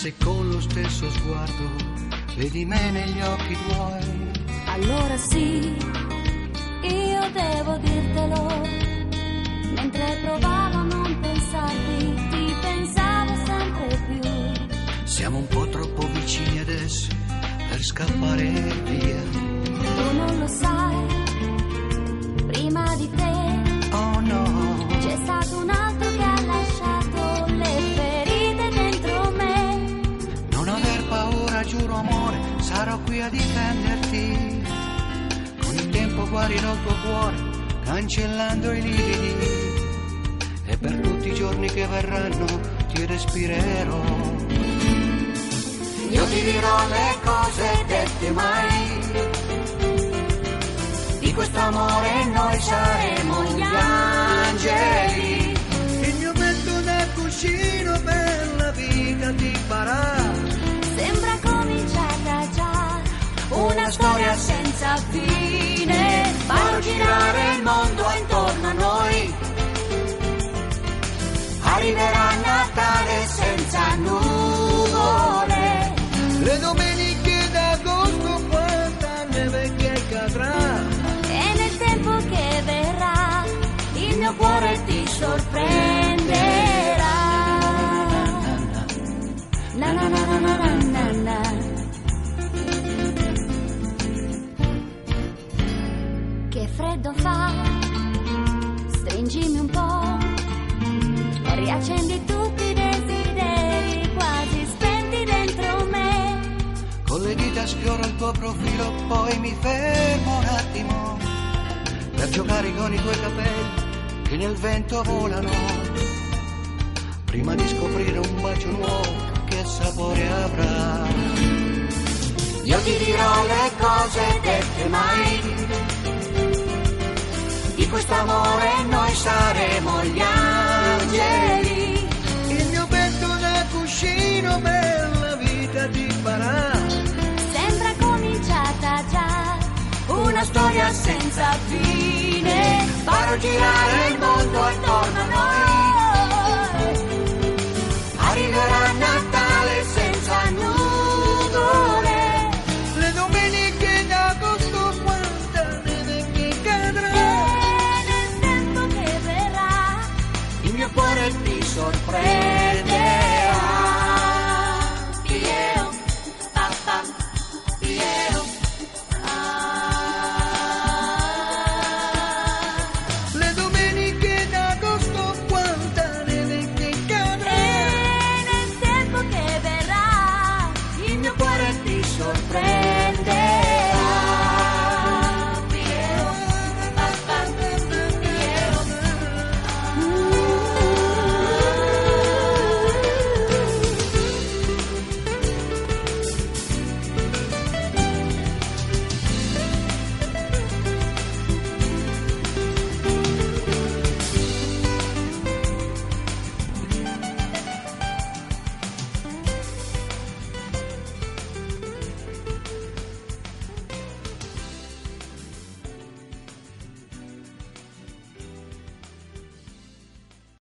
se con lo stesso sguardo vedi me negli occhi tuoi, allora sì, io devo dirtelo. Mentre provavo a non pensarti, ti pensavo sempre più. Siamo un po' troppo vicini adesso per scappare via. Tu non lo sai, prima di te, oh no, c'è stato un altro che ha lasciato le ferite dentro me. Non aver paura, giuro amore, sarò qui a difenderti. Con il tempo guarirò il tuo cuore, cancellando i lividi. E per tutti i giorni che verranno ti respirerò. Io ti dirò le cose dette mai. Di questo amore noi saremo gli angeli. Il mio petto da cuscino per la vita ti farà. Sembra cominciata già una storia senza fine. Farò girare il mondo intorno a noi. Arriverà Natale senza nuvole. Le domeniche d'agosto quanta neve che cadrà. E nel tempo che verrà il mio cuore ti sorprenderà. Na na na na na na na. Che freddo fa, stringimi un po'. Riaccendi tutti i desideri quasi spenti dentro me. Con le dita sfioro il tuo profilo, poi mi fermo un attimo per giocare con i tuoi capelli che nel vento volano. Prima di scoprire un bacio nuovo che sapore avrà. Io ti dirò le cose dette mai. Di questo amore noi saremo gli angeli. Il mio petto da cuscino per la vita ti farà. Sembra cominciata già una storia senza fine. Farò girare il mondo intorno a noi.